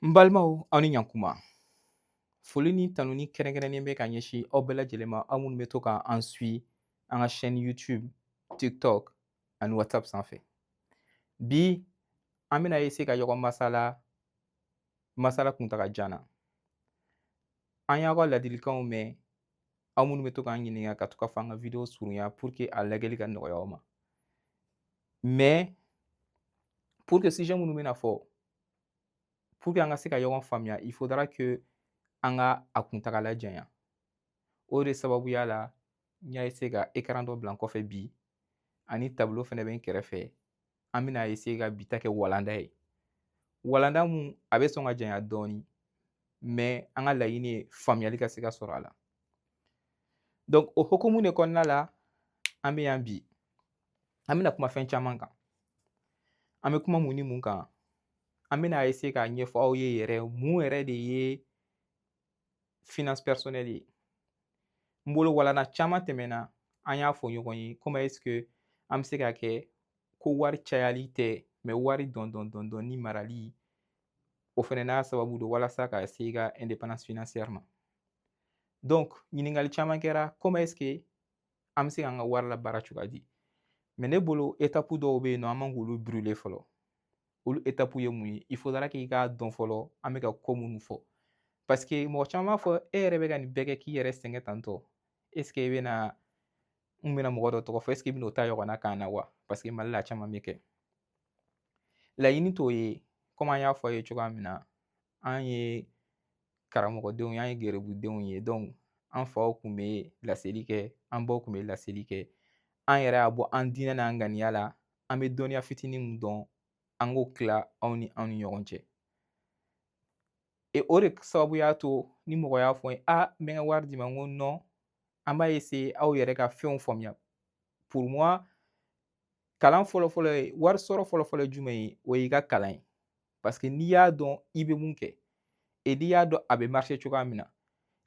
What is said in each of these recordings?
N balimaw aw ni ɲankuma. Foli ni tanu ni kɛrɛnkɛrɛnnen bɛ ka ɲɛsin aw bɛɛ lajɛlen ma, aw minnu bɛ to ka an suit an ka chaîne YouTube, TikTok ani WhatsApp sanfɛ. Bi an bɛna essayer ka ɲɔgɔn masala masala kuntagajan na. An y'aw ka ladilikanw mɛn, aw minnu bɛ to k'an ɲininka ka to k'a fɔ an ka video surunya pour que a lajɛli ka nɔgɔya aw ma. Mais pour que sujet minnu bɛna fɔ, pour que an ka se ka ɲɔgɔn faamuya, il faudra que an ka a kuntagala janya. O de sababuya la n y'a essayer ka écran dɔ bila n kɔfɛ bi ani tableau fɛnɛ bɛ n kɛrɛfɛ. An bɛna essayer ka bi ta kɛ walanda ye. Walanda mun a bɛ sɔn ka janya dɔɔni, mais an ka laɲini ye faamuyali ka se ka sɔrɔ a la. Donc o hokumu de kɔnɔna la, an bɛ yan bi. An bɛna kuma fɛn caman kan. An bɛ kuma mun ni mun kan? An bɛna essayer k'a ɲɛfɔ aw ye yɛrɛ mun yɛrɛ de ye finance personnelle ye. N bolo walanda caman tɛmɛna, an y'a fɔ ɲɔgɔn ye comment est ce que an bɛ se ka kɛ ko wari cayali tɛ, mais wari dɔɔni marali, o fɛnɛ n'a sababu don walasa ka se i ka indépendance financière ma. Donc ɲininkali caman kɛra comment est ce que an bɛ se k'an ka wari labaara cogoya di? Mais ne bolo étape dɔw bɛ yen nɔ an man k'olu brûler fɔlɔ. Olu étape ye mun ye? Il faudra que i k'a dɔn fɔlɔ an bɛ ka ko minnu fɔ. Parce que mɔgɔ caman b'a fɔ e yɛrɛ bɛ ka nin bɛɛ kɛ k'i yɛrɛ sɛgɛn tantɔ. Est ce que i bɛna n bɛna mɔgɔ dɔ tɔgɔ fɔ est ce que i bɛna o ta ɲɔgɔnna k'an na wa? Parce que Mali la a caman bɛ kɛ. Laɲini t'o ye, comme an y'a fɔ a ye cogoya min na, an ye karamɔgɔdenw ye, an ye gɛrɛbudenw ye. Donc an faw tun bɛ laseli kɛ, an baw tun bɛ laseli kɛ. An yɛrɛ y'a bɔ an diinɛ n'an ŋaniya la, an bɛ dɔnniya fitinin min dɔn, an k'o tila aw ni ɲɔgɔn cɛ. Et o de sababu y'a to ni mɔgɔ y'a fɔ n ye n bɛ n ka wari d'i ma, n ko non, an b'a essayer aw yɛrɛ ka fɛnw faamuya. Pour moi, kalan fɔlɔ-fɔlɔ ye wari sɔrɔ fɔlɔ-fɔlɔ ye jumɛn ye? O y'i ka kalan ye. Parce que n'i y'a dɔn i bɛ mun kɛ et n'i y'a dɔn a bɛ marcher cogoya min na,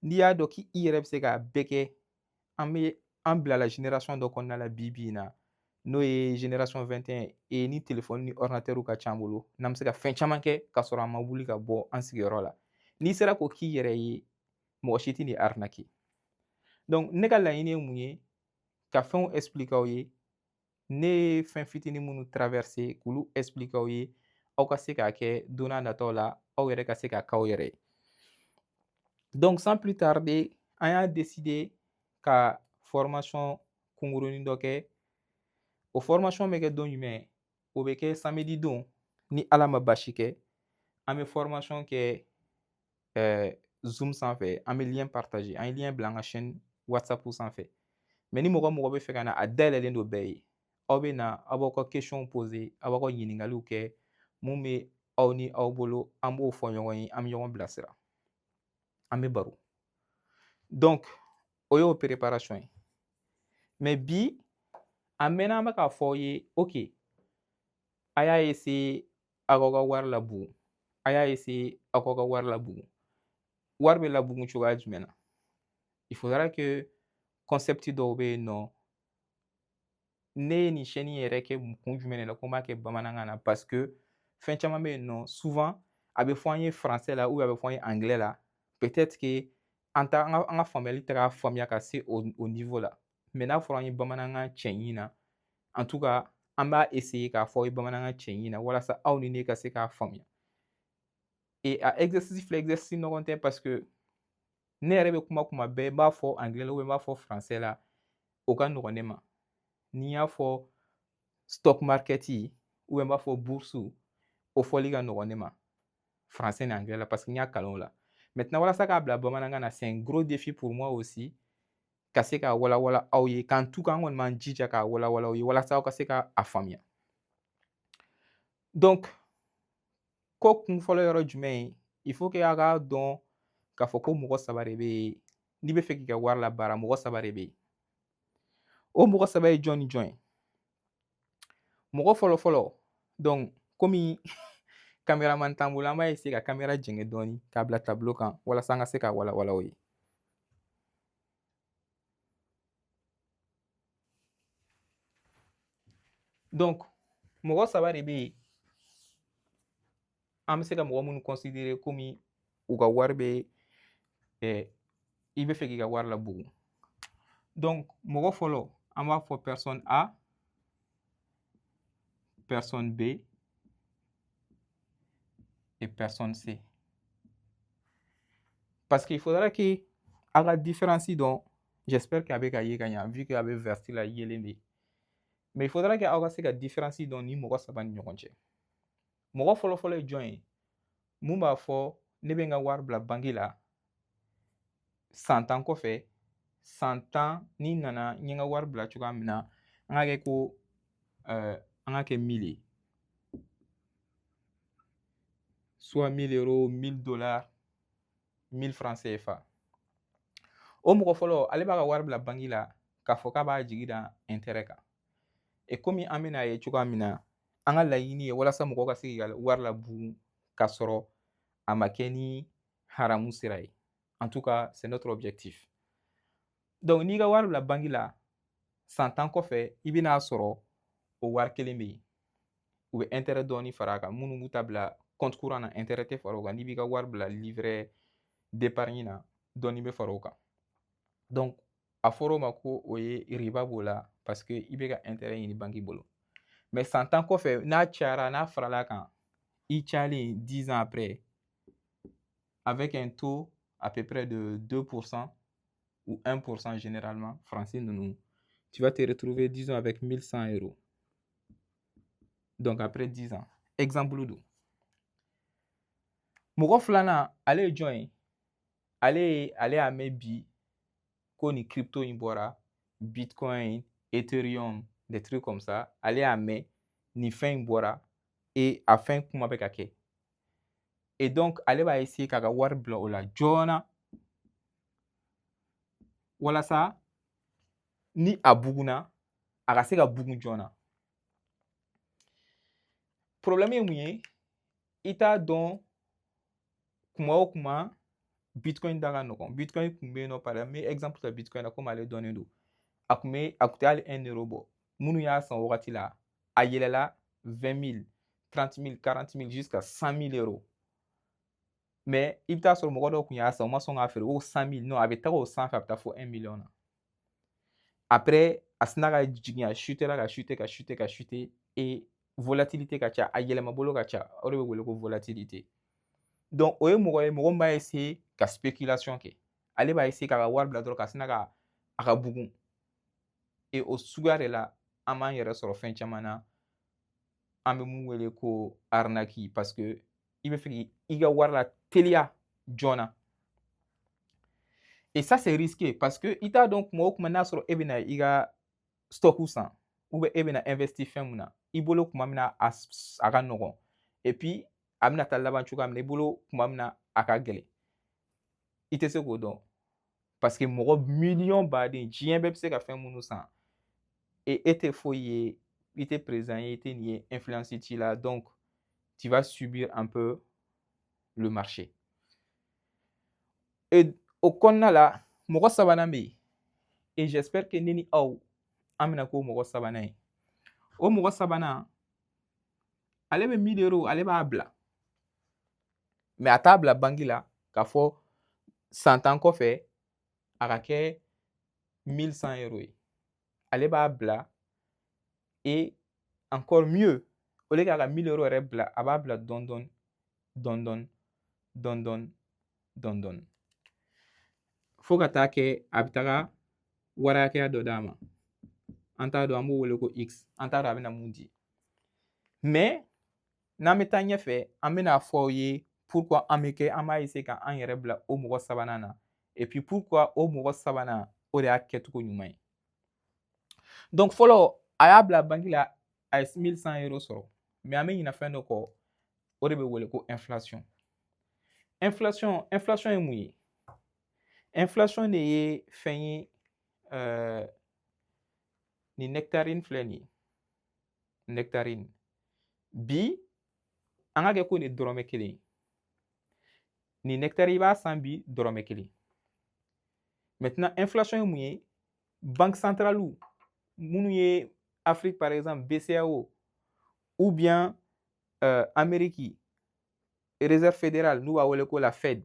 n'i y'a dɔn k'i yɛrɛ bɛ se k'a bɛɛ kɛ, an bilala génération dɔ kɔnɔna la bi bi in na n'o ye génération 21 et ni téléphone ni ordinateur ka c'an bolo, n'an bɛ se ka fɛn caman kɛ k'a sɔrɔ an ma wuli ka bɔ an sigiyɔrɔ la. N'i sera k'o k'i yɛrɛ ye, mɔgɔ si tɛ n'i arnaquer. Donc ne ka laɲini ye mun ye? Ka fɛnw expliquer aw ye. Ne ye fɛn fitinin minnu traverser k'olu expliquer aw ye, aw ka se k'a kɛ don n'a nataw la, aw yɛrɛ ka se k'a k'aw yɛrɛ ye. Donc sans plus tarder, an y'a décider ka formation kunkurunin dɔ kɛ. O formation bɛ kɛ don jumɛn? O bɛ kɛ samedi don ni Ala ma basi kɛ. An bɛ formation kɛ Zoom sanfɛ, an bɛ lien partager, an ye lien bila an ka chaîne WhatsApp sanfɛ. Mais ni mɔgɔ mɔgɔ bɛ fɛ ka na, a dayɛlɛlen don bɛɛ ye. Aw bɛ na, aw b'aw ka question poser, aw b'aw ka ɲininkaliw kɛ, mun bɛ aw ni aw bolo, an b'o fɔ ɲɔgɔn ye, an bɛ ɲɔgɔn bilasira. An bɛ baro. Donc o y'o préparation ye. Mais bi a mɛnna an bɛ k'a fɔ aw ye ok, a y'a essayer aw k'aw ka wari labugun. A y'a essayer aw k'aw ka wari labugun. Wari bɛ labugun cogoya jumɛn na? Il faudra que concept dɔw bɛ yen nɔ. Ne ye nin chaîne yɛrɛ kɛ kun jumɛn de la ko n b'a kɛ bamanankan na? Parce que fɛn caman bɛ yen nɔ souvent a bɛ fɔ an ye français la ou bien a bɛ fɔ an ye anglais la. Peut-être que an ka faamuyali tɛ k'a faamuya ka se o niveau la. Mais n'a fɔra an ye bamanankan cɛɲi na, en tout cas an b'a essayer k'a fɔ aw ye bamanankan cɛɲi na walasa aw ni ne ka se k'a faamuya. Et a exercice filɛ exercice nɔgɔn tɛ parce que ne yɛrɛ bɛ kuma bɛɛ n b'a fɔ anglais la ou bien n b'a fɔ français la, o ka nɔgɔn ne ma. Ni n y'a fɔ stock market ou bien n b'a fɔ bourse, o fɔli ka nɔgɔn ne ma français ni anglais la parce que n y'a kalan o la. Maintenant walasa k'a bila bamanankan na, c'est un gros défi pour moi aussi ka se k'a walawala aw ye, en tout cas n kɔni b'an jija k'a walawala aw ye walasa aw ka se k'a faamuya. Donc ko kun fɔlɔ yɔrɔ jumɛn ye? Il faut que aw k'a dɔn k'a fɔ ko mɔgɔ 3 de bɛ yen. N'i bɛ fɛ k'i ka wari labaara, mɔgɔ 3 de bɛ yen. O mɔgɔ 3 ye jɔn ni jɔn ye? Mɔgɔ fɔlɔ-fɔlɔ, donc komi cameraman t'an bolo, an b'a essayer ka caméra jɛngɛ dɔɔni k'a bila tableau kan walasa an ka se k'a walawala aw ye. Donc mɔgɔ 3 de bɛ yen. an bɛ se ka mɔgɔ minnu considérer komi u ka wari bɛ i bɛ fɛ k'i ka wari labugu. Donc mɔgɔ fɔlɔ an b'a fɔ personne A, personne B et personne C. Parce qu'il faudra que a ka différence dɔn, j'espère que a bɛ ka ye ka ɲa vu que a bɛ verset la yelen de. Mais il faudra que aw ka se ka différence dɔn ni mɔgɔ saba ni ɲɔgɔn cɛ. Mɔgɔ fɔlɔ ye jɔn ye? Mun b'a fɔ ne bɛ n ka wari bila banque la san 10 kɔfɛ, san 10 ni nana n ye n ka wari bila cogoya min na, an ka kɛ ko an ka kɛ 1000 ye. Soit 1000 euros, 1000 dollars, 1000 francs CFA. O mɔgɔ fɔlɔ ale b'a ka wari bila banque la k'a fɔ k'a b'a jigi da intérêt kan. Et komi an bɛna ye cogoya min na, an ka laɲini ye walasa mɔgɔ ka se k'i ka wari labugu k'a sɔrɔ a ma kɛ ni haramu sira ye. En tout cas, c'est notre objectif. Donc n'i ka wari bila banque la san 10 kɔfɛ i bɛna sɔrɔ o wari kelen bɛ yen. U bɛ intérêt dɔɔni fara a kan. Minnu b'u ta bila compte courant na intérêt tɛ fara o kan. N'i b'i ka wari bila livret d'épargne na dɔɔni bɛ fara o kan. Donc a fɔra o ma ko o ye riba b'o la parce que i bɛ ka intérêt ɲini banque bolo. Mais san 10 kɔfɛ n'a cayara n'a farala kan, i cayalen 10 ans après avec un taux à peu près de 2% ou 1% généralement, français ninnu, tu vas te retrouver disons avec 1100 euros. Donc après 10 ans. Exemple do. Mɔgɔ filanan ale ye jɔn ye? Ale y'a mɛn bi ko ni crypto in bɔra, Bitcoin, Ethereum, des trucs comme ça. Ale y'a mɛn ni fɛn in bɔra et a fɛn kuma bɛ ka kɛ. Et donc ale b'a essayer k'a ka wari bila o la joona walasa ni a buguna a ka se ka bugun joona. Problème ye mun ye? I t'a dɔn kuma o kuma Bitcoin da ka nɔgɔn. Bitcoin kun bɛ yen nɔ par exemple, n bɛ exemple ta Bitcoin na komi ale dɔnnen don. A tun tɛ hali 1 euro bɔ. Minnu y'a san o wagati la, a yɛlɛla 20 000, 30 000, 40 000 jusqu'à 100 000 euros. Mais i bɛ taa sɔrɔ mɔgɔ dɔw kun y'a san o ma sɔn k'a feere o 100 000 non a bɛ taga o sanfɛ a bɛ taa fɔ 1 million na. Après a sina ka jigin a chutera ka chuter et volatilité ka ca a yɛlɛma bolo ka ca o de bɛ wele ko volatilité. Donc o ye mɔgɔ ye mɔgɔ min b'a essayer ka spéculation kɛ. Ale b'a essayer k'a ka wari bila dɔrɔn ka sina ka a ka bugun. Et o suguya de la an b'an yɛrɛ sɔrɔ fɛn caman na an bɛ mun wele ko arnaque parce que i bɛ fɛ k'i ka wari la teliya joona. Et ça c'est risqué parce que i t'a dɔn kuma o kuma n'a sɔrɔ e bɛna i ka stock san ou bien e bɛna investir fɛn mun na i bolo kuma min na a ka nɔgɔn et puis a bɛna taa laban cogoya min na i bolo kuma min na a ka gɛlɛn. I tɛ se k'o dɔn parce que mɔgɔ miliyɔn baden diɲɛ bɛɛ bɛ se ka fɛn minnu san et e tɛ foyi ye, i tɛ présent ye, i tɛ nin ye, influence t'i la donc tu vas subir un peu le marché. Et o kɔnɔna la mɔgɔ sabanan bɛ yen et j'espère que ne ni aw an bɛna k'o mɔgɔ sabanan ye. O mɔgɔ sabanan ale bɛ 1000 euros ale b'a bila mais a t'a bila banque la k'a fɔ san 10 kɔfɛ a ka kɛ 1100 euros ye. Ale b'a bila et encore mieux au lieu k'a ka 1000 euros yɛrɛ bila a b'a bila dɔɔni dɔɔni fo ka taa kɛ a bɛ taga wari hakɛya dɔ d'a ma. An t'a dɔn an b'o wele ko X. An t'a dɔn a bɛna mun di. Mais n'an bɛ taa ɲɛfɛ an bɛna fɔ aw ye pourquoi an b'a essayer k'an yɛrɛ bila o mɔgɔ sabanan na et puis pourquoi o mɔgɔ sabanan o de y'a kɛcogo ɲuman ye. Donc fɔlɔ a y'a bila banque la a ye 1100 euros sɔrɔ mais an bɛ ɲinɛ fɛn dɔ kɔ o de bɛ wele ko inflation. Inflation ye mun ye? Inflation de ye fɛn ye ni nectarine filɛ nin ye nectarine bi an ka kɛ ko ni dɔrɔmɛ 1 ye. Ni nectarine i b'a san bi dɔrɔmɛ 1. Maintenant inflation ye mun ye? Banque centrale minnu ye Afrique par exemple BCEAO ou bien Amérique réserve fédérale n'u b'a wele ko la Fed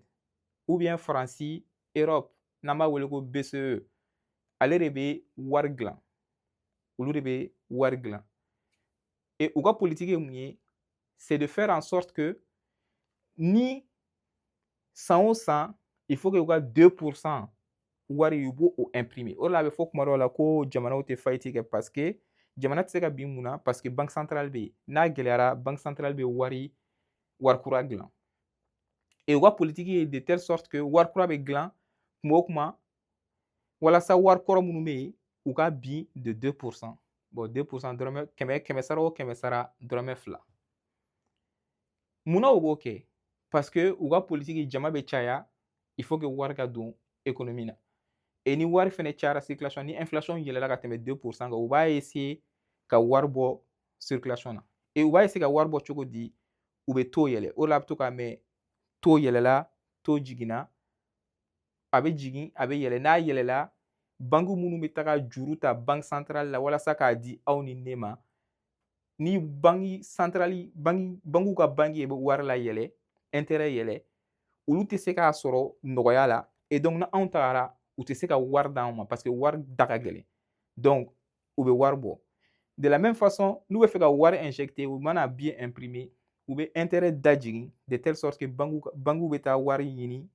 ou bien Faransi Europe n'an b'a wele ko BCE ale de bɛ wari dilan olu de bɛ wari dilan et u ka politique ye mun ye c'est de faire en sorte que ni san o san il faut que u ka 2% wari u b'o imprimer o de la a bɛ fɔ kuma dɔw la ko jamanaw tɛ faillite kɛ parce que jamana tɛ se ka bin mun na parce que banque centrale bɛ yen n'a gɛlɛyara banque centrale bɛ wari kura dilan et u ka politique ye de telle sorte que wari kura bɛ dilan kuma o kuma walasa wari kɔrɔ minnu bɛ yen u ka bin de 2%. Bon 2% dɔrɔmɛ kɛmɛ sara o kɛmɛ sara dɔrɔmɛ 2 munna u b'o kɛ parce que u ka politique jama bɛ caya il faut que wari ka don économie na et ni wari fɛnɛ cayara circulation ni inflation yɛlɛla ka tɛmɛ 2% kan u b'a essayer ka wari bɔ circulation na et u b'a essayer ka wari bɔ cogo di u bɛ taux yɛlɛ o de la a bɛ to k'a mɛn taux yɛlɛla taux jiginna a bɛ jigin a bɛ yɛlɛ n'a yɛlɛla banque minnu bɛ taga juru ta banque centrale la walasa k'a di aw ni ne ma ni banque centrale banque ka banque ye bɛ wari la yɛlɛ intérêt yɛlɛ olu tɛ se k'a sɔrɔ nɔgɔya la et donc ni anw tagara u tɛ se ka wari d'anw ma parce que wari da ka gɛlɛn donc u bɛ wari bɔ de la même façon n'u bɛ fɛ ka wari injecter u mana bien imprimer u bɛ intérêt da jigin de telle sorte que banque bɛ taa wari ɲini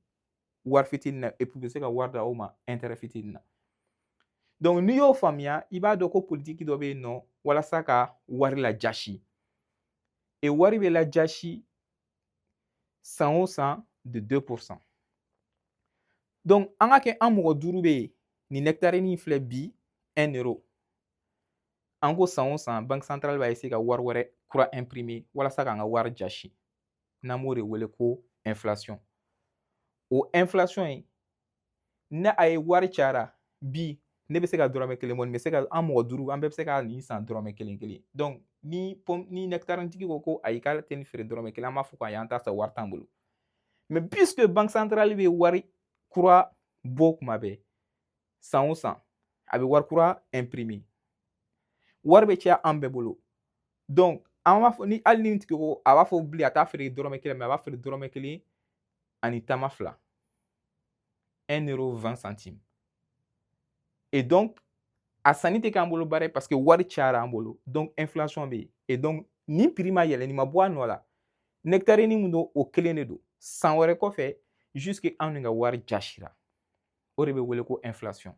wari fitinin na et puis u bɛ se ka wari d'aw ma intérêt fitinin na donc n'i y'o faamuya i b'a dɔn ko politique dɔ bɛ yen nɔ walasa ka wari lajasi et wari bɛ lajasi san o san de 2%. Donc an ka kɛ an mɔgɔ 5 bɛ yen nin nectarine in filɛ bi 1 euro an ko san o san banque centrale b'a essayer ka wari wɛrɛ kura imprimer walasa k'an ka wari jasi n'an b'o de wele ko inflation o inflation in ni a ye wari cayara bi ne bɛ se ka dɔrɔmɛ 1 bɔ nin bɛ se ka an mɔgɔ 5 an bɛɛ bɛ se ka nin san dɔrɔmɛ 1 donc ni nectarine tigi ko ko ayi k'ale tɛ nin feere dɔrɔmɛ 1 an b'a fɔ ko ayi an t'a san wari t'an bolo mais puisque banque centrale bɛ wari kura bɔ kuma bɛɛ san o san a bɛ wari kura imprimer wari bɛ caya an bɛɛ bolo donc an b'a fɔ ni hali ni tigi ko a b'a fɔ bilen a t'a feere dɔrɔmɛ 1 mais a b'a feere dɔrɔmɛ 1 ani taama 2 1 euro 20 centimes et donc a sanni tɛ k'an bolo baara ye parce que wari cayara an bolo donc inflation bɛ yen et donc ni prix ma yɛlɛ nin ma bɔ a nɔ la nectarine min don o kelen de don san wɛrɛ kɔfɛ jusque anw ni ka wari jasira o de bɛ wele ko inflation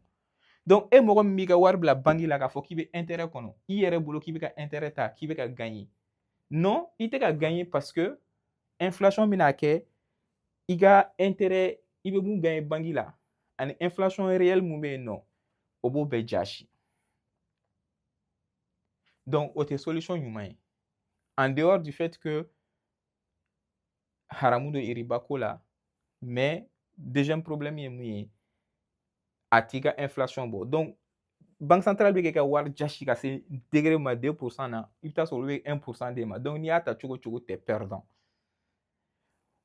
donc e mɔgɔ min b'i ka wari bila banque la k'a fɔ k'i bɛ intérêt kɔnɔ i yɛrɛ bolo k'i bɛ ka intérêt ta k'i bɛ ka gagner non i tɛ ka gagner parce que inflation bɛna kɛ i ka intérêt i bɛ mun gagner banque la ani inflation réelle mun bɛ yen nɔ o b'o bɛɛ jasi donc o tɛ solution ɲuman ye en dehors du fait que haramu don riba ko la mais deuxième problème ye mun ye a t'i ka inflation bɔ donc banque centrale bɛ kɛ ka wari jasi ka se degré ma 2% na i bɛ taa sɔrɔ olu bɛ 1% d'e ma donc n'i y'a ta cogo o cogo t'es perdant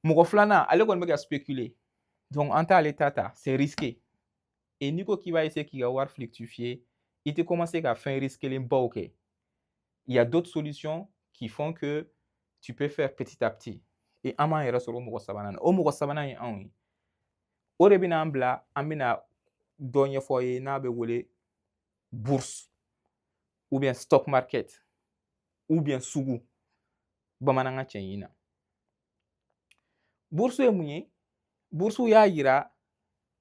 mɔgɔ filanan ale kɔni bɛ ka spéculer donc an t'ale ta c'est risqué et n'i ko k'i b'a essayer k'i ka wari fluctuer i tɛ commencer ka fɛn risquelenbaw kɛ il y a d'autres solutions qui font que tu peux faire petit à petit et an b'an yɛrɛ sɔrɔ o mɔgɔ sabanan na o mɔgɔ sabanan ye anw ye o de bɛna an bila an bɛna dɔ ɲɛfɔ aw ye n'a bɛ wele bourse ou bien stock market ou bien sugu bamanankan cɛɲi na bourse ye mun ye bourse y'a yira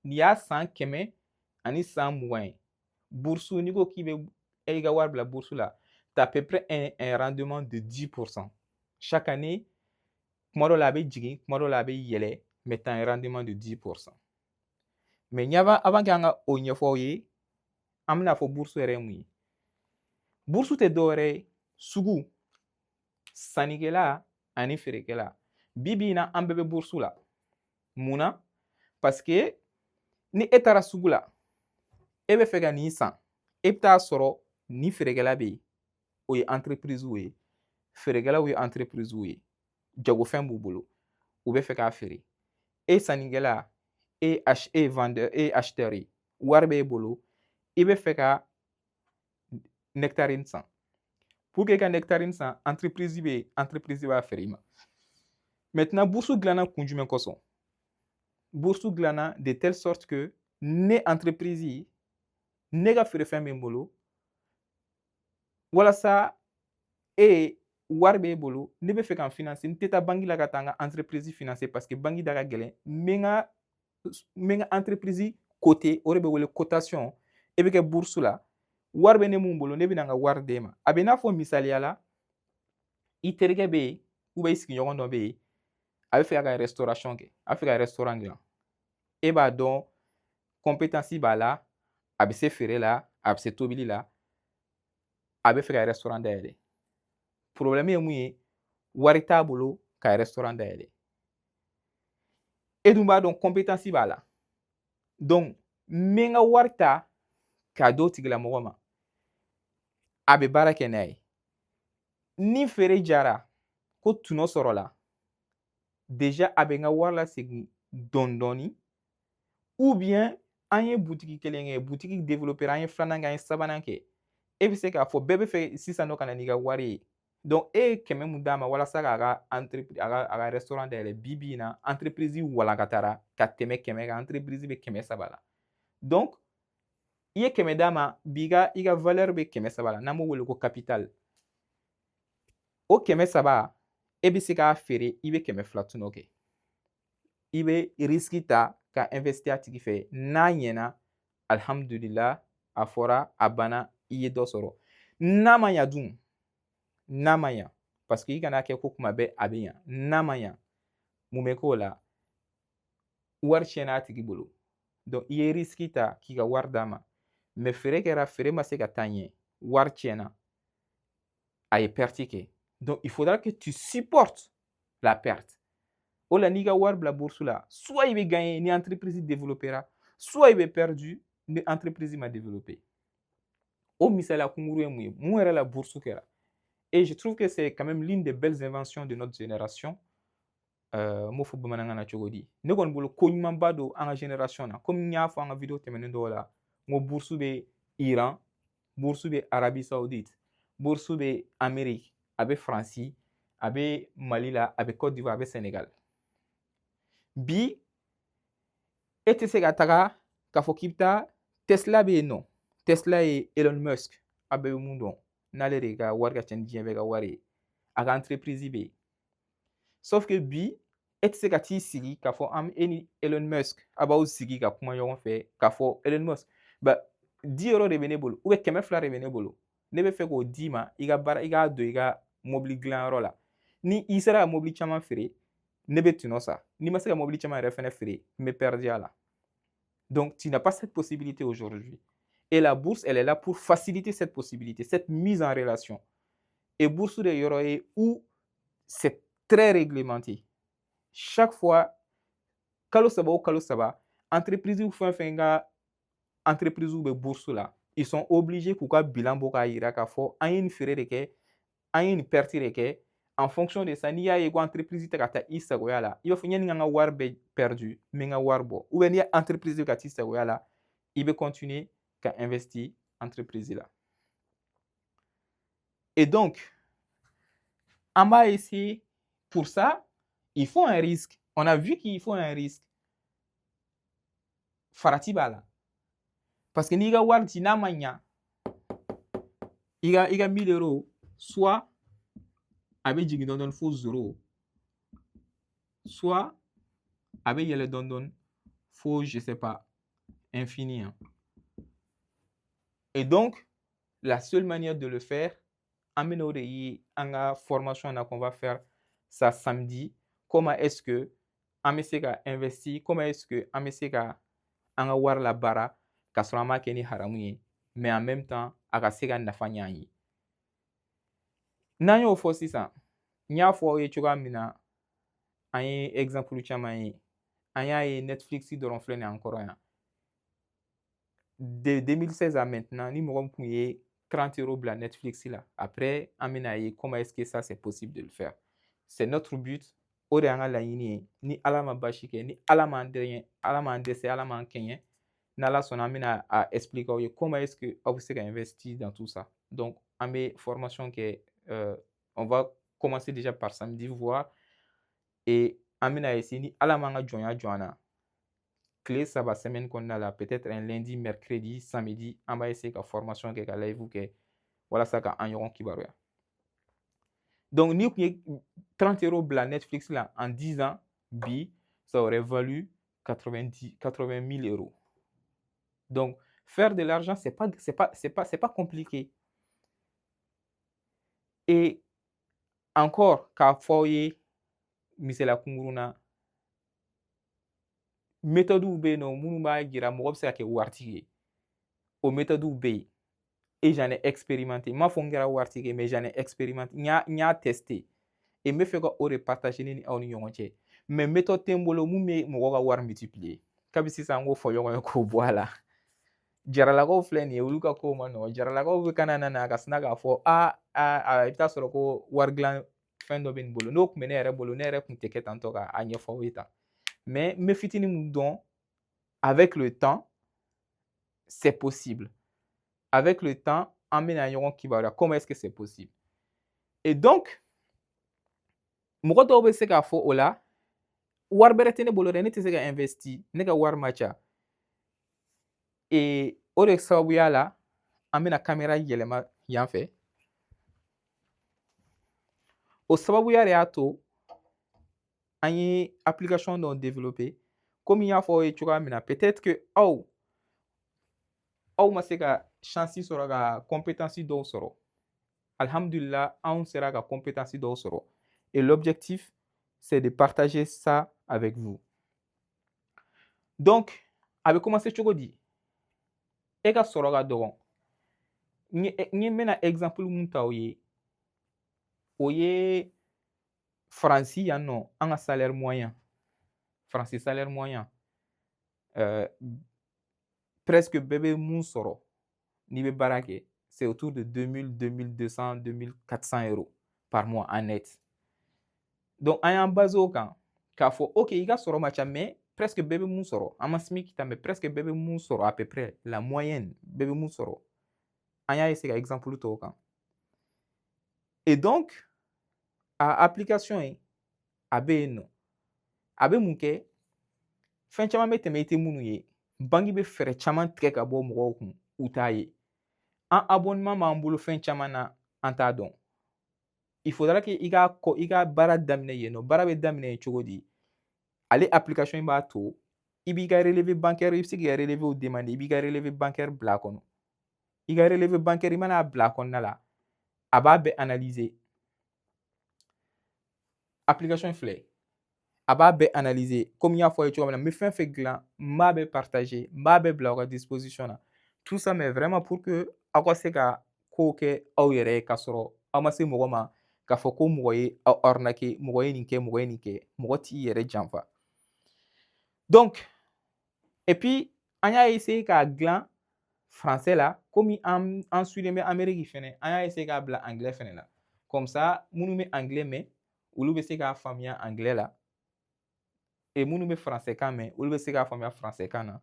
nin y'a san 100 ani san 20 ye bourse n'i ko k'i bɛ i ka wari bila bourse la t'as à peu près un rendement de 10%. Chaque année kuma dɔ la a bɛ jigin kuma dɔ la a bɛ yɛlɛ mais t'as un rendement de 10%. mais avant k'an ka o ɲɛfɔ aw ye an bɛna fɔ bourse yɛrɛ ye mun ye bourse tɛ dɔwɛrɛ ye sugu sannikɛla ani feerekɛla bi bi in na an bɛɛ bɛ bourse la mun na parce que ni e taara sugu la e bɛ fɛ ka nin san e bɛ taa sɔrɔ ni feerekɛla bɛ yen o ye entreprise ye feerekɛlaw ye entreprise ye jagofɛn b'u bolo u bɛ fɛ k'a feere e sannikɛla e vendeur e acheteur ye wari b'e bolo i bɛ fɛ ka nectarine san pour que i ka nectarine san entreprise b'a feere i ma Maintenant, bourse glana kunjumen koson. Bourse glana de telle sorte que ne entreprise yi ne ga feere fɛn bɛ n bolo walasa wari b'e bolo ne bɛ fɛ ka n financer n tɛ taa banque la ka taa n ka entreprise financer parce que banque da ka gɛlɛn n bɛ n ka entreprise coter o de bɛ wele cotation e bɛ kɛ bourse la wari bɛ ne mun bolo ne bɛna n ka wari d'e ma a bɛ i n'a fɔ misaliya la i terikɛ bɛ yen ou bien i sigiɲɔgɔn dɔ bɛ yen a bɛ fɛ ka restauration kɛ a bɛ fɛ ka restaurant dilan e b'a dɔn compétence b'a la a bɛ se feere la a bɛ se tobili la a bɛ fɛ ka restaurant dayɛlɛ problème ye mun ye wari t'a bolo ka restaurant dayɛlɛ e dun b'a dɔn compétence b'a la donc n bɛ n ka wari ta k'a d'o tigilamɔgɔ ma a bɛ baara kɛ n'a ye ni feere jara ko tɔnɔ sɔrɔla déjà a bɛ n ka wari lasegin dɔɔni dɔɔni ou bien an ye butigi kelen kɛ butigi développer an ye filanan kɛ an ye sabanan kɛ e bɛ se k'a fɔ bɛɛ bɛ fɛ sisan nɔ ka na n'i ka wari ye donc e ye kɛmɛ mun d'a ma walasa k'a ka restaurant dayɛlɛ bi bi in na entreprise walankatara ka tɛmɛ kɛmɛ kan entreprise bɛ 300 la donc i ye 100 d'a ma bi i ka valeur bɛ 300 la n'an b'o wele ko capital o 300 e bɛ se k'a feere i bɛ 200 tɔnɔ kɛ i bɛ risque ta ka investir a tigi fɛ n'a ɲɛna alhamdulillah a fɔra a banna i ye dɔ sɔrɔ n'a ma ɲa dun n'a ma ɲa parce que i kana kɛ ko kuma bɛɛ a bɛ ɲa n'a ma ɲa mun bɛ k'o la wari tiɲɛna a tigi bolo donc i ye risque ta k'i ka wari d'a ma mais feere kɛra feere ma se ka taa ɲɛ wari tiɲɛna a ye perte kɛ donc il faudra que tu supportes la perte o la n'i ka wari bila bourse la soit i bɛ gagner ni entreprise développera soit i bɛ perdu ni entreprise ma développer o misaliya kunkuru ye mun ye mun yɛrɛ la bourse kɛra et je trouve que c'est quand même l'une des belles inventions de notre génération n b'o fɔ bamanankan na cogo di ne kɔni bolo ko ɲumanba don an ka génération na comme n y'a fɔ an ka vidéo tɛmɛnen dɔw la n ko bourse bɛ Iran bourse bɛ Arabie Saoudite bourse bɛ Amérique a bɛ Faransi a bɛ Mali la a bɛ Côte d'Ivoire a bɛ Sénégal bi e tɛ se ka taga k'a fɔ k'i bɛ taa Tesla bɛ yen nɔ Tesla ye Elon Musk a bɛɛ bɛ mun dɔn n'ale de ka wari ka ca ni diɲɛ bɛɛ ka wari ye a ka entreprise bɛ yen sauf que bi e tɛ se ka t'i sigi k'a fɔ e ni Elon Musk a b'aw sigi ka kuma ɲɔgɔn fɛ k'a fɔ Elon Musk 10 € de bɛ ne bolo ou bien 200 de bɛ ne bolo ne bɛ fɛ k'o d'i ma i ka baara i k'a don i ka mobili dilanyɔrɔ la ni i sera ka mobili caman feere ne bɛ tɔnɔ sa n'i ma se ka mobili caman yɛrɛ fɛnɛ feere n bɛ perdu a la donc tu n'as pas cette possibilité aujourd'hui et la bourse elle est là pour faciliter cette possibilité cette mise en relation et bourse de yɔrɔ ye où c'est très réglementé chaque fois kalo saba o kalo saba entreprise fɛn o fɛn ka entreprise bɛ bourse la ils sont obligés k'u ka bilan bɔ k'a yira k'a fɔ an ye nin feere de kɛ an ye nin perte de kɛ en fonction de ça n'i y'a ye ko entreprise tɛ ka taa i sagoya la i b'a fɔ yanni n ka n ka wari bɛ perdu n bɛ n ka wari bɔ ou bien n'i ye entreprise bɛ ka t'i sagoya la i bɛ continuer ka investir entreprise la et donc on va essayer pour ça il faut un risque on a vu qu'il faut un risque farati b'a la parce que n'i ka wari ci n'a ma ɲa i ka 1000 € soit a bɛ jigin dɔɔni fo 0 soit a bɛ yɛlɛ dɔɔni fo je sais pas infini hein. Et donc la seule manière de le faire an bɛ n'o de ye an ka formation na qu'on va faire ça samedi comment est-ce que an bɛ se ka investir comment est-ce que an bɛ se ka an ka wari labaara k'a sɔrɔ an m'a kɛ ni haramu ye mais en même temps a ka se ka nafa ɲɛ an ye n'an y'o fɔ sisan n y'a fɔ aw ye cogoya min na an ye exemple caman ye an y'a ye Netflix dɔrɔn filɛ nin ye an kɔrɔ yan de 2016 à maintenant ni mɔgɔ min kun ye 30 € bila Netflix la après an bɛna ye comment est-ce que ça c'est possible de le faire c'est notre but o de y'an ka laɲini ye ni Ala ma basi kɛ ni Ala m'an dɛsɛ Ala m'an kɛɲɛ n'Ala sɔnna an bɛna a expliquer aw ye comment est-ce que aw bɛ se ka investir dans tout ça donc an bɛ formation kɛ on va commencer déjà par samedi voir et an bɛna essayer ni Ala m'an ka jɔnya jɔ an na tile 3 semaine kɔnɔna la peut-être un lundi mercredi samedi an b'a essayer ka formation kɛ ka live kɛ walasa ka an ɲɔgɔn kibaruya. Donc n'i kun ye 30 € bila Netflix la en 10 ans bi ça aurait valu 80 000 €. Donc faire de l'argent c'est pas compliqué. Et encore k'a fɔ aw ye misaliya kunkurun na méthode bɛ yen nɔ minnu b'a jira mɔgɔ bɛ se ka kɛ waritigi ye. O méthode bɛ yen et j'en ai expérimenté. N m'a fɔ n kɛra waritigi ye mais j'en ai expérimenté. N y'a testé et n bɛ fɛ ka o de partager ne ni aw ni ɲɔgɔn cɛ. Mais méthode tɛ n bolo mun bɛ mɔgɔ ka wari multiplier. Kabi sisan n k'o fɔ ɲɔgɔn ye k'o bɔ a la. Jaralakaw filɛ nin ye olu ka kow ma nɔgɔn. Jaralakaw bɛ kana na ka sina k'a fɔ i bɛ taa sɔrɔ ko wari dilan fɛn dɔ bɛ nin bolo. N'o tun bɛ ne yɛrɛ bolo ne yɛrɛ tun tɛ kɛ tantɔ k'a ɲɛfɔ aw ye tan. Mais n bɛ fitinin mun dɔn avec le temps c'est possible. Avec le temps an bɛna ɲɔgɔn kibaruya comment est-ce que c'est possible. Et donc mɔgɔ dɔw bɛ se k'a fɔ o la wari bɛrɛ tɛ ne bolo dɛ ne tɛ se ka investir ne ka wari ma ca. Et o de sababuya la an bɛna caméra yɛlɛma yan fɛ. O sababuya de y'a to an ye application dɔ développer komi n y'a fɔ aw ye cogoya min na peut-être que aw ma se ka chance sɔrɔ ka compétence dɔw sɔrɔ. Alhamdulillah anw sera ka compétence dɔw sɔrɔ. Et l'objectif c'est de partager ça avec vous. Donc a bɛ commencer cogo di? E ka sɔrɔ ka dɔgɔ. N bɛna exemple mun ta aw ye o ye Faransi yan nɔ an ka salaire moyen. Faransi salaire moyen presque bɛɛ bɛ mun sɔrɔ n'i bɛ baara kɛ c'est autour de 2000, 2200, 2400 € par mois en net. Donc an y'an basé o kan k'a fɔ ok i ka sɔrɔ ma ca mais presque bɛɛ bɛ mun sɔrɔ an ma SMIC ta mais presque bɛɛ bɛ mun sɔrɔ à peu près la moyenne bɛɛ bɛ mun sɔrɔ. An y'a essayer ka exemple ta o kan. Et donc a application in a bɛ yen nɔ a bɛ mun kɛ fɛn caman bɛ tɛmɛ i tɛ minnu ye banque bɛ fɛɛrɛ caman tigɛ ka bɔ mɔgɔw kun u t'a ye. An abonnement b'an bolo fɛn caman na an t'a dɔn. Il faudra que i ka baara daminɛ yen nɔ baara bɛ daminɛ yen cogo di? Ale application in b'a to i b'i ka relevé bancaire i bɛ se k'i ka relevé demander i b'i ka relevé bancaire bila a kɔnɔ. I ka relevé bancaire i mana a bila a kɔnɔna la a b'a bɛɛ analyser. Application in filɛ a b'a bɛɛ analyser comme n y'a fɔ aw ye cogo min na n bɛ fɛn fɛn dilan n b'a bɛɛ partager n b'a bɛɛ bila aw ka disposition na. Tout ça mais vraiment pour que aw ka se ka kow kɛ aw yɛrɛ ye k'a sɔrɔ aw ma se mɔgɔ ma k'a fɔ ko mɔgɔ ye aw arnaquer mɔgɔ ye nin kɛ mɔgɔ ye nin kɛ mɔgɔ t'i yɛrɛ janfa. Donc et puis an y'a essayer k'a dilan français la komi an suilen bɛ Amérique fɛnɛ an y'a essayer k'a bila anglais fɛnɛ la. Comme ça minnu bɛ anglais mɛn olu bɛ se k'a faamuya anglais la. Et minnu bɛ français kan mɛn olu bɛ se k'a faamuya français kan na.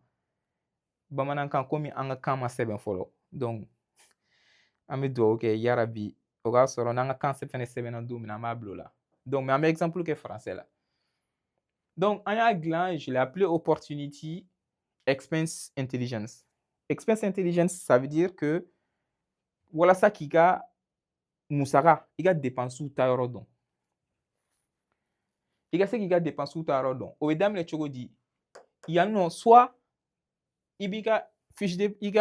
Bamanankan komi an ka kan ma sɛbɛn fɔlɔ. Donc an bɛ dugawu kɛ yarabi o k'a sɔrɔ n'an ka kan fɛnɛ sɛbɛnna don min na an b'a bila o la. Donc mais an bɛ exemple kɛ français la. Donc an y'a dilan je l'ai appelé opportunity expense intelligence. Expense intelligence ça veut dire que walasa k'i ka musaka i ka dépenses ta yɔrɔ dɔn. I ka se k'i ka dépenses ta yɔrɔ dɔn. O bɛ daminɛ cogo di? Yan nɔ soit i b'i ka fiche de i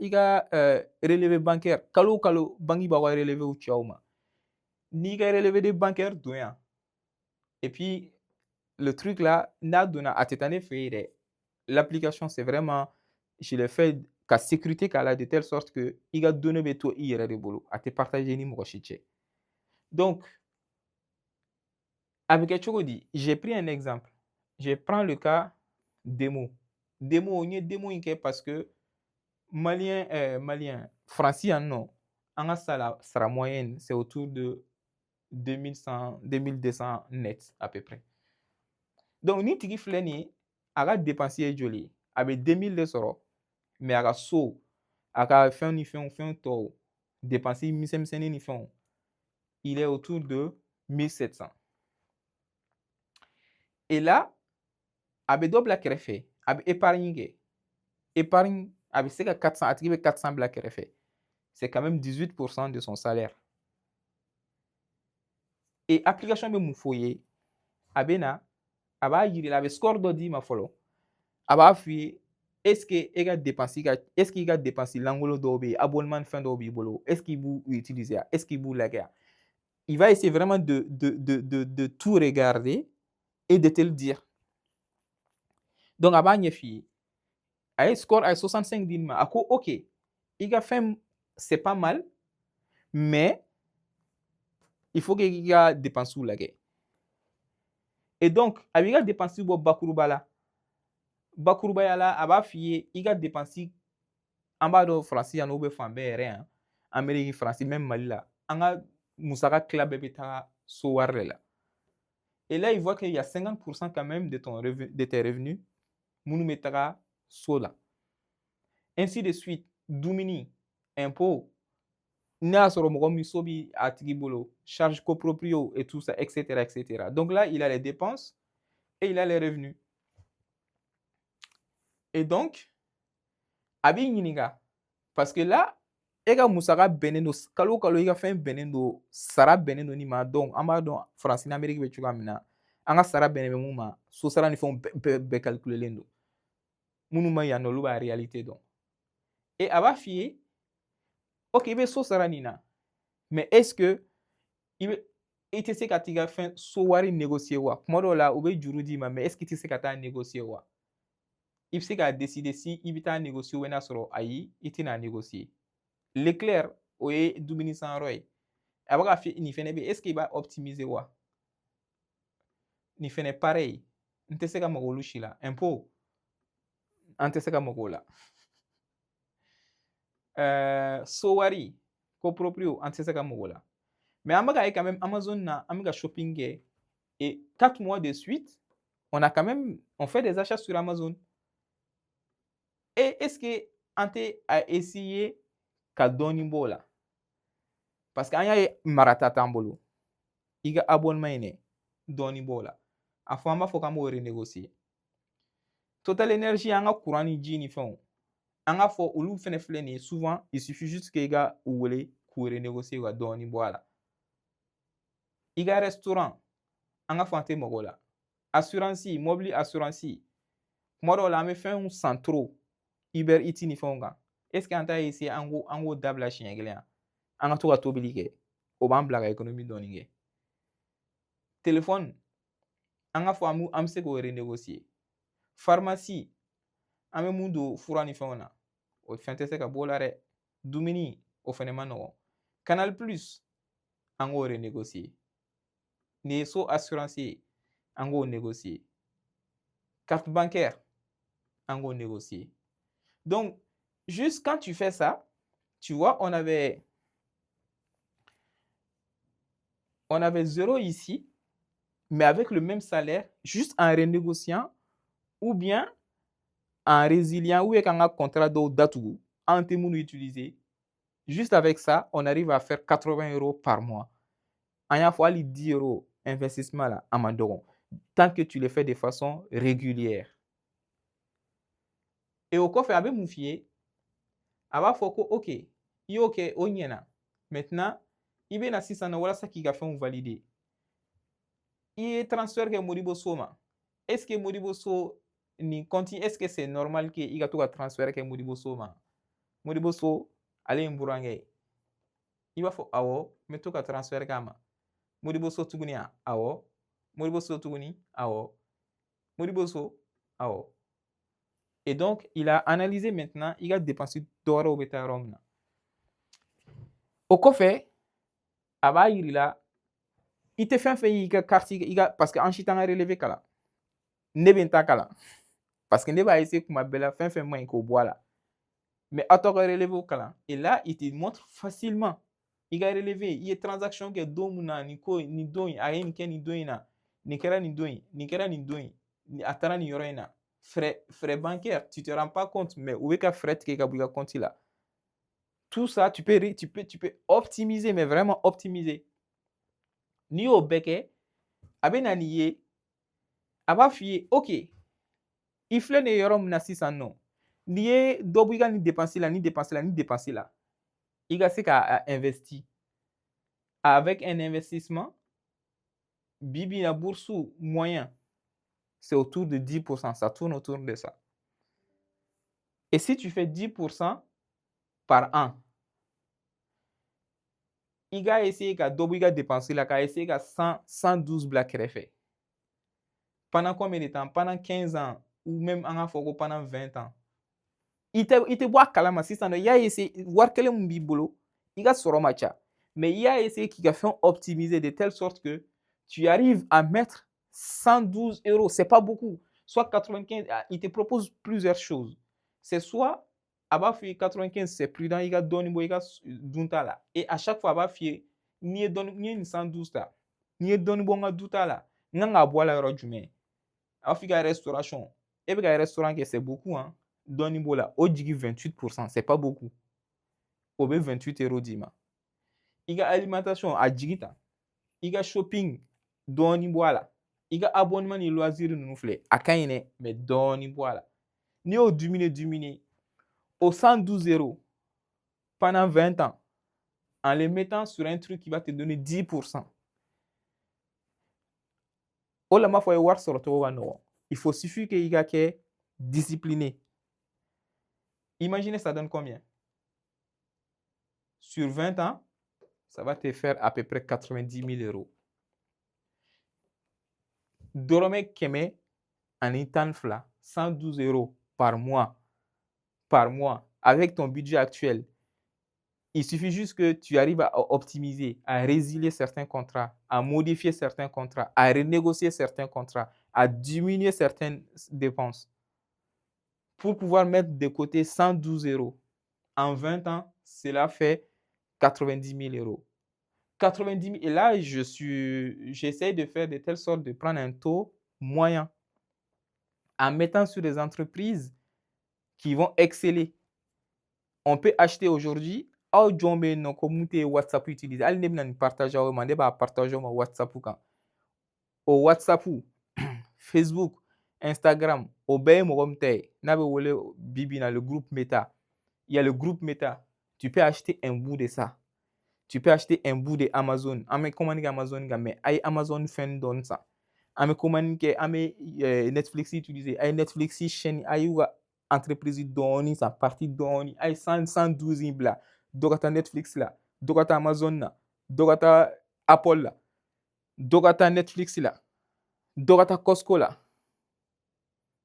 ka relevé bancaire kalo o kalo banque b'aw ka relevé ci aw ma. N'i ka relevé de bancaire don yan et puis le truc là n'a donna a tɛ taa ne fɛ yen dɛ. L'application c'est vraiment je l'ai fait ka sécurité k'a la de telle sorte que i ka données bɛ to i yɛrɛ de bolo a tɛ partager ni mɔgɔ si cɛ. Donc a bɛ kɛ cogo di? J'ai pris un exemple. Je prends le cas Demo. Demo n ye Demo in kɛ parce que malien Faransi yan nɔ an ka sara moyenne c'est autour de 2100 2200 net à peu près. Donc ni tigi filɛ nin ye a ka dépense ye joli ye? A bɛ 2000 de sɔrɔ mais a ka so a ka fɛn ni fɛn tɔw dépense misɛnmisɛnnin ni fɛnw il est autour de 1700. Et là, a bɛ dɔ bila kɛrɛfɛ, a bɛ épargne kɛ. Épargne, a bɛ se ka 400, a tigi bɛ 400 bila kɛrɛfɛ. C'est quand même 18% de son salaire. Et application bɛ mun f'o ye, a bɛ na, a b'a yir'i la, a bɛ score dɔ d'i ma fɔlɔ. A b'a f'i ye, est-ce que e ka dépense ka, est-ce que i ka dépense lankolon dɔw bɛ yen, abonnement ni fɛn dɔw b'i bolo, est-ce qu'ils b'u utiliser a? Est-ce qu'ils b'u lajɛ a? Il va essayer vraiment de tout regarder et de te le dire. Donc a b'a ɲɛ f'i ye. A ye score a ye 65 d'i ma. A ko ok, i ka fɛn c'est pas mal, mais il faut que i ka dépense lajɛ. Et donc a b'i ka dépense bɔ bakuruba la. Bakurubaya la, a b'a f'i ye i ka dépense, an b'a dɔn Faransi yan nɔ ou bien fan bɛɛ yɛrɛ yan, Amérique, Faransi, même Mali la, an ka musaka tila bɛɛ bɛ taga so wari de la. Et là, il voit qu'il y a 50% quand même de tes revenus minnu bɛ taga so la. Ainsi de suite, dumuni, impôt, n'a y'a sɔrɔ mɔgɔ min so bi a tigi bolo, charge coproprio et tout ça, etc., etc. Donc là, il a les dépenses et il a les revenus. Et donc, a b'i ɲininka, parce que là, e ka musaka bɛnnen don kalo o kalo, i ka fɛn bɛnnen don, sara bɛnnen don nin ma. Donc an b'a dɔn Faransi ni Amérique bɛ cogoya min na, an ka sara bɛnnen bɛ mun ma, so sara ni fɛnw bɛɛ calculelen don. Minnu ma yan nɔ, olu b'a réalité dɔn. Et a b'a f'i ye, ok, i bɛ so sara nin na, mais est-ce que i tɛ se ka t'i ka fɛn so wari négocier wa? Kuma dɔw la, u bɛ juru d'i ma, mais est-ce que i tɛ se ka taa négocier wa? I bɛ se k'a décider si i bɛ taa négocier ou bien n'a sɔrɔ ayi, i tɛna négocier. L'éclair, o ye dumuni san yɔrɔ ye. A bɛ k'a f'i nin fɛnɛ bɛ yen, est-ce que i b'a optimiser wa? Nin fɛnɛ pareil, n tɛ se ka mago olu si la. Impôt, an tɛ se ka mago la. So wari, coproprio, an tɛ se ka mago la. Mais an bɛ ka ye quand même Amazon na, an bɛ ka shopping kɛ, et 4 mois de suite, on fait des achats sur Amazon. Et est-ce que an tɛ a essayer ka dɔɔni bɔ o la? Parce que an y'a ye marata t'an bolo. I ka abonnement in dɛ, dɔɔni bɔ o la. A fɔ an b'a fɔ k'an b'o renégocier. Total Energy, an ka courant ni ji ni fɛnw, an ka fɔ olu fɛnɛ filɛ nin ye, souvent il suffit juste que i ka u wele k'u renégocier ka dɔɔni bɔ a la. I ka restaurant, an ka fɔ an tɛ mago la. Assurance, mobile assurance, kuma dɔw la an bɛ fɛnw san trop, Uber Eats ni fɛnw kan. Est-ce que an t'a essayer an k'o dabila siɲɛ kelen yan? An ka to ka tobili kɛ, o b'an bila ka économie dɔɔni kɛ. Téléphone, an ka fɔ an bɛ se k'o renégocier. Pharmacie, an bɛ mun don fura ni fɛnw na, o fɛn tɛ se ka bɔ o la dɛ. Dumuni, o fɛnɛ ma nɔgɔn. Canal Plus, an k'o renégocier. Nin ye so assurance ye, an k'o négocier. Carte bancaire, an k'o négocier. Donc, juste quand tu fais ça, tu vois, on avait 0 ici, mais avec le même salaire, juste en renégociant, ou bien en résiliant, ou avec un contrat d'atugu, en témoin utilisé. Juste avec ça, on arrive à faire 80 € par mois. En y a fois 10 € investissement là, à Mandoron, tant que tu le fais de façon régulière. Et au coffre, avec mon fier, à va faut que, ok, il ok, on y en a. Maintenant, il y a 600 € ça qui a fait valider. Il est transfert que Modibo Soma. Est-ce que Modibo So ni continue? Est-ce que c'est normal que il a tout à transférer que Modibo Soma? Modibo So, allez Mburangé. Il va faut awo, mais tout à transférer kama. Modibo So tuguni awo. Modibo So tuguni awo. Modibo So awo. Et donc, il a analysé maintenant, il a dépensé d'or au bêta-rom. Au coffre, aba yirila, il te fait il a carte, parce qu'en chitant a relevé kala. Ne benta kala. Parce que ne va essayer que ma belle fait moins qu'au bois là. Mais à toi relevé au kala. Et là, il te montre facilement. Il a relevé, il y a transaction que domuna ni ko ni doin, a ni ken ni doina, ni kera ni doin, ni kera ni doin, ni atara ni yoroina. Frais bancaires, tu te rends pas compte, mais où est que frais qui est compte là? Tout ça, tu peux optimiser, mais vraiment optimiser. Ni au beke, abenaniye, a b'a f'i ye ok i filɛ nin ye yɔrɔ min na sisan nɔ n'i ye dɔ bɔ i ka nin dépense la ni dépense la ni dépense la i ka se k'a investi avec un investissement bi bi in na bourse moyen c'est autour de 10%, ça tourne autour de ça. Et si tu fais 10% par an, i ka essayer ka dɔ bɔ i ka dépense la ka essayer ka 112 bila kɛrɛfɛ. Pendant combien de temps? Pendant 15 ans ou même an k'a fɔ ko pendant 20 ans. I tɛ bɔ a kalama sisan nɔ i y'a essayer wari kelen min b'i bolo i ka sɔrɔ ma ca mais i y'a essayer k'i ka fɛn optimiser de telle sorte que tu arrives à mettre 112 euros, c'est pas beaucoup. Soit 95, il te propose plusieurs choses. C'est soit a b'a f'i ye 95 c'est prudent i ka dɔɔni bɔ i ka dunta la et à chaque fois a b'a f'i ye n'i ye nin 112 ta n'i ye dɔɔni bɔ n ka dunta la n kan k'a bɔ a la yɔrɔ jumɛn? A b'a f'i ka restauration e bɛ ka restaurant kɛ c'est beaucoup hein. Dɔɔni b'o la o jigi 28%, c'est pas beaucoup. O bɛ 28 euros d'i ma. I ka alimentation a jigi tan. I ka shopping dɔɔni bɔ a la. I ka abonnement ni loisir ninnu filɛ a ka ɲi dɛ mais dɔɔni bɔ a la. N'i y'o diminuer au 112 euros pendant 20 ans en les mettant sur un truc qui va te donner 10%. O la m'a fɔ a ye wari sɔrɔ cogo ka nɔgɔn. Il faut suffire que i ka kɛ discipliné. Imaginez ça donne combien? Sur 20 ans, ça va te faire à peu près 90 000 euros. Dɔrɔmɛ 100 ani 12 112 euros par mois. Avec ton budget actuel, il suffit juste que tu arrives à optimiser, à résilier certains contrats, à modifier certains contrats, à renégocier certains contrats, à diminuer certaines dépenses pour pouvoir mettre de côté 112 euros. En 20 ans, cela fait 90 000 euros. 90 000, et là, j'essaie de faire de telle sorte de prendre un taux moyen en mettant sur des entreprises qui vont exceller. On peut acheter aujourd'hui, aw jɔn bɛ yen nɔ ko mun tɛ WhatsApp utiliser hali ne bɛna nin partage aw ma ne b'a partage aw ma WhatsApp kan. O WhatsApp, Facebook, Instagram, o bɛɛ ye mɔgɔ min ta ye n'a bɛ wele bi bi in na le groupe Meta. Il y a le groupe Meta. Tu peux acheter un bout de ça. Tu peux acheter un bout de Amazon. An bɛ commande kɛ Amazon kan mais a ye Amazon fɛn dɔɔni san. An bɛ commande kɛ an bɛ Netflix utiliser. A ye Netflix chaîne a y'u ka entreprise dɔɔni san partie dɔɔni. A ye 112 in bila. Dɔ ka taa Netflix la, dɔ ka taa Amazon na, dɔ ka taa Apple la, dɔ ka taa Netflix la, dɔ ka taa Costco la,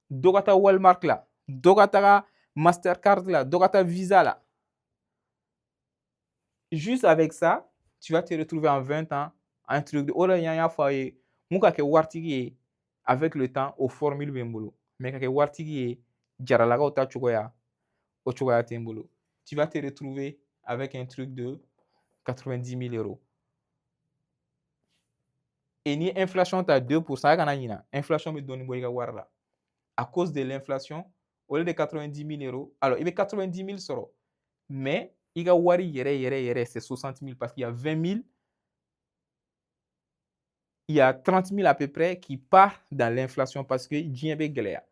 dɔ ka taa Walmart la, dɔ ka taa Mastercard la, dɔ ka taa Visa la. Juste avec ça, tu vas te retrouver en 20 ans un truc de ora y'a fɔ a ye mun ka kɛ waritigi ye avec le temps o formule bɛ n bolo mais ka kɛ waritigi ye jaralakaw ta cogoya o cogoya tɛ n bolo. Tu vas te retrouver avec un truc de 90 000 euros. Et ni inflation ta 2%, a kana ɲina inflation bɛ dɔɔni bɔ i ka wari la. À cause de l'inflation, au lieu de 90 000 euros, alors il bɛ 90 000 sɔrɔ mais i ka wari yɛrɛ c'est 60 000 parce qu'il y a 20 000, il y a 30 000 à peu près qui part dans l'inflation parce que diɲɛ bɛ gɛlɛya.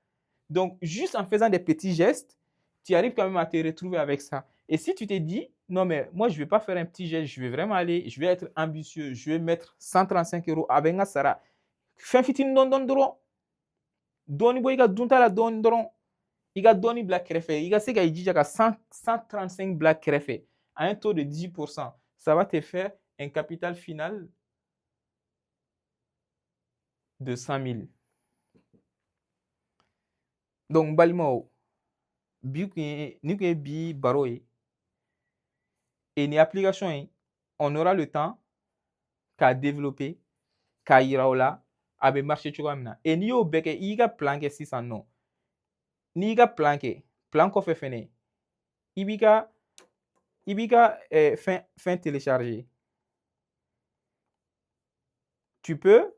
Donc juste en faisant des petits gestes, tu arrives quand même à te retrouver avec ça. Et si tu te dis, non mais moi je vais pas faire un petit geste, je vais vraiment aller, je vais être ambitieux, je vais mettre 135 euros avec nga sara. Fɛn fitinin dɔɔni dɔrɔn. Dɔɔni bɔ i ka dunta la dɔɔni dɔrɔn. I ka dɔɔni bila kɛrɛfɛ. I ka se ka i jija ka 135 bila kɛrɛfɛ à un taux de 10%. Ça va te faire un capital final de 100 000. Donc balimaw, ni kun ye bi baro ye. Et ni application in, on aura le temps k'a développer, k'a yira aw la, a bɛ marcher cogoya min na. Et n'i y'o bɛɛ kɛ, i y'i ka plan kɛ sisan nɔ. N'i y'i ka plan kɛ, plan kɔfɛ fɛnɛ, i b'i ka fɛn télécharger. Tu peux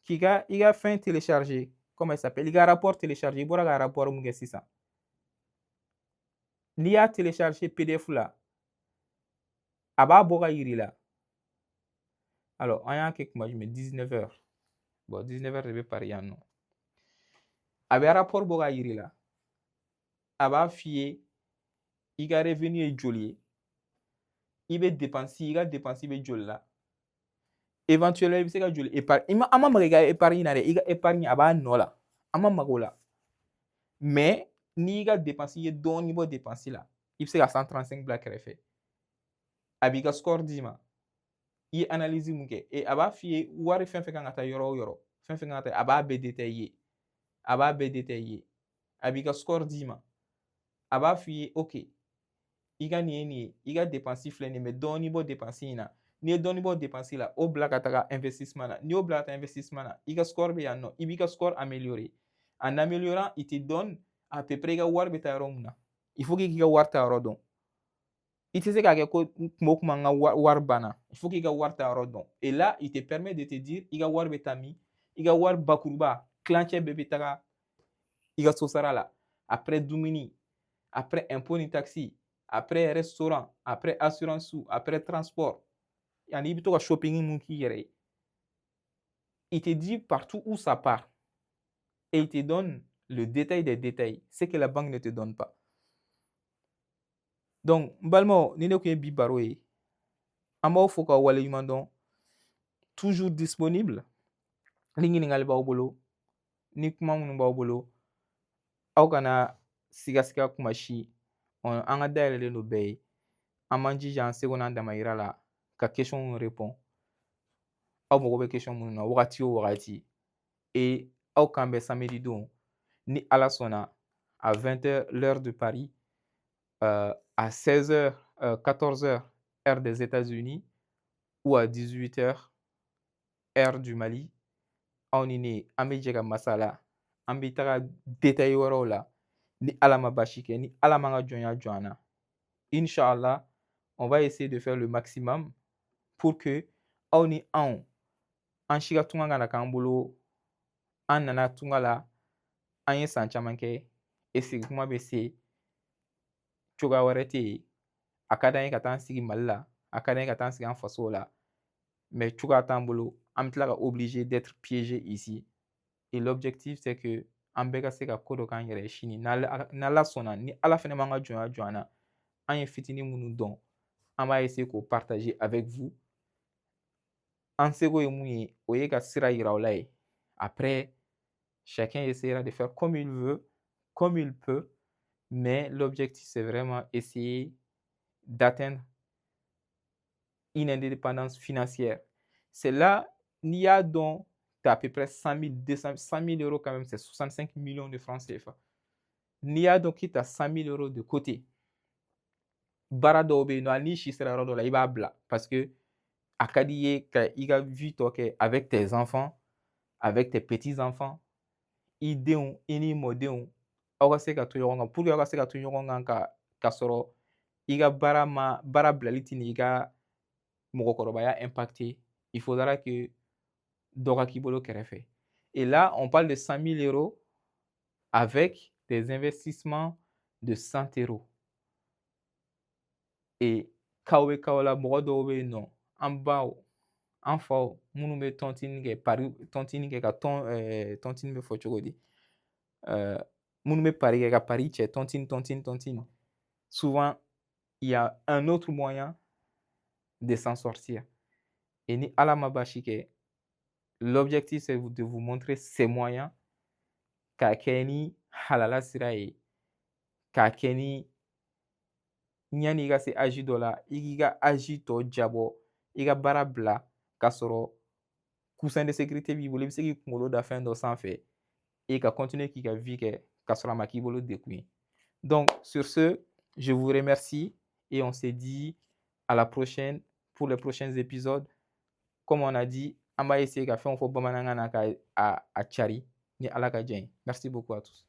i ka fɛn télécharger, comment il s'appelle? I ka rapport télécharger, i bɔra ka rapport mun kɛ sisan. N'i y'a télécharger PDF la, a b'a bɔ ka yir'i la. Alors an y'a kɛ kuma jumɛn? 19 heures. Bon 19 heures de bɛ pari yan nɔ. a bɛ rapport bɔ k'a yir'i la a b'a f'i ye i ka revenu ye joli ye i bɛ dépense i ka dépense bɛ joli la éventuellement i bɛ se ka joli épargne an ma maga i ka épargne na dɛ i ka épargne a b'a nɔ la an ma maga o la mais n'i ka dépense i ye dɔɔni bɔ dépense la i bɛ se ka 135 bila kɛrɛfɛ a b'i ka score d'i ma i ye analyse mun kɛ a b'a f'i ye wari fɛn fɛn kan ka taa yɔrɔ o yɔrɔ fɛn fɛn kan ka taa a b'a bɛɛ détaillé a b'a bɛɛ détaillé a b'i ka score d'i ma a b'a f'i ye ok i ka nin ye nin ye i ka dépense filɛ nin ye mais dɔɔni bɔ dépense in na n'i ye dɔɔni bɔ dépense la o bila ka taga investissement na n'i y'o bila ka taa investissement na i ka score bɛ yan nɔ i b'i ka score améliorer en améliorant il te donne à peu près i ka wari bɛ taa yɔrɔ mun na il faut k'i ka wari ta yɔrɔ dɔn i tɛ se k'a kɛ ko kuma o kuma n ka wari banna il faut k'i ka wari ta yɔrɔ dɔn et là il te permet de te dire i ka wari bɛ taa min i ka wari bakuruba kilancɛ bɛɛ bɛ taga i ka so sara la après dumuni après impôt ni taxi après restaurant après assurance après transport yani i bɛ to ka shopping mun k'i yɛrɛ ye il te dit partout où ça part et il te donne le détail des détails ce que la banque ne te donne pas donc n balimaw ni ne tun ye bi baro ye an b'aw fo k'aw waleɲuman dɔn toujours disponible ni ɲininkali b'aw bolo ni kuma minnu b'aw bolo aw kana sigasiga kuma si an ka dayɛlɛlen don bɛɛ ye an b'an jija an seko n'an damayira la ka question répond aw mago bɛ question minnu na wagati o wagati et aw kan bɛ samedi don ni ala sɔnna à 20h l'heure de Paris à 16h 14h heure des États-Unis ou à 18h heure du Mali aw ni ne an bɛ jɛ ka masala an bɛ taga détail wɛrɛw la ni ala ma basi kɛ ni ala m'an ka jɔnya jɔ an na Inch'Allah on va essayer de faire le maximum pour que aw ni anw an si ka tunga kana k'an bolo an nana tunga la an ye san caman kɛ et sigi kuma bɛ se cogoya wɛrɛ tɛ yen a ka d'an ye ka taa an sigi Mali la a ka d'an ye ka taa an sigi an fasow la mais cogoya t'an bolo an bɛ tila ka obligé d'être piégé ici et l'objectif c'est que an bɛɛ ka se ka ko dɔ k'an yɛrɛ ye sini n'ala sɔnna ni ala fɛnɛ m'an ka jɔnya jɔ an na an ye fitinin minnu dɔn an b'a essayer k'o partager avec vous an seko ye mun ye o ye ka sira yira aw la ye après chacun essaiera de faire comme il veut comme il peut mais l'objectif c'est vraiment essayer d'atteindre une indépendance financière c'est là n'i y'a dɔn t'as à peu près 100 000 200 100 000 euros quand même c'est 65 millions de francs CFA n'i y'a dɔn k'i t'as 100 000 euros de côté baara dɔw bɛ yen nɔ hali n'i si sera yɔrɔ dɔ la i b'a bila parce que a ka d'i ye ka i ka vie tɔ kɛ avec tes enfants avec tes petits enfants i denw i n'i mɔdenw aw ka se ka to ɲɔgɔn kan pour que aw ka se ka to ɲɔgɔn kan ka sɔrɔ i ka baara bilali tɛ n'i ka mɔgɔkɔrɔbaya impacté il faudra que dɔ ka k'i bolo kɛrɛfɛ et là on parle de 100 000 euros avec des investissements de 100 euros et kaw bɛ kaw la mɔgɔ dɔw bɛ yen nɔ an baw an faw minnu bɛ tɔntini kɛ tɔntini kɛ ka tɔntini bɛ fɔ cogo di minnu bɛ pari kɛ ka pari cɛ tɔntini souvent il y a un autre moyen de s'en sortir et ni ala ma basi kɛ l'objectif c'est de vous montrer ces moyens k'a kɛ ni halala sira ye k'a kɛ ni ɲani i ka se âge dɔ la i k'i ka âge tɔ jabɔ i ka baara bila k'a sɔrɔ coussin de sécurité b'i bolo i bɛ se k'i kunkolo da fɛn dɔ sanfɛ et ka continuer k'i ka vie kɛ k'a sɔrɔ a ma k'i bolo dekun ye donc sur ce je vous remercie et on se dit à la prochaine pour les prochains épisodes comme on a dit an b'a essayer ka fɛnw fɔ bamanankan na ka a cari ni ala ka diɲɛ ye merci beaucoup à tous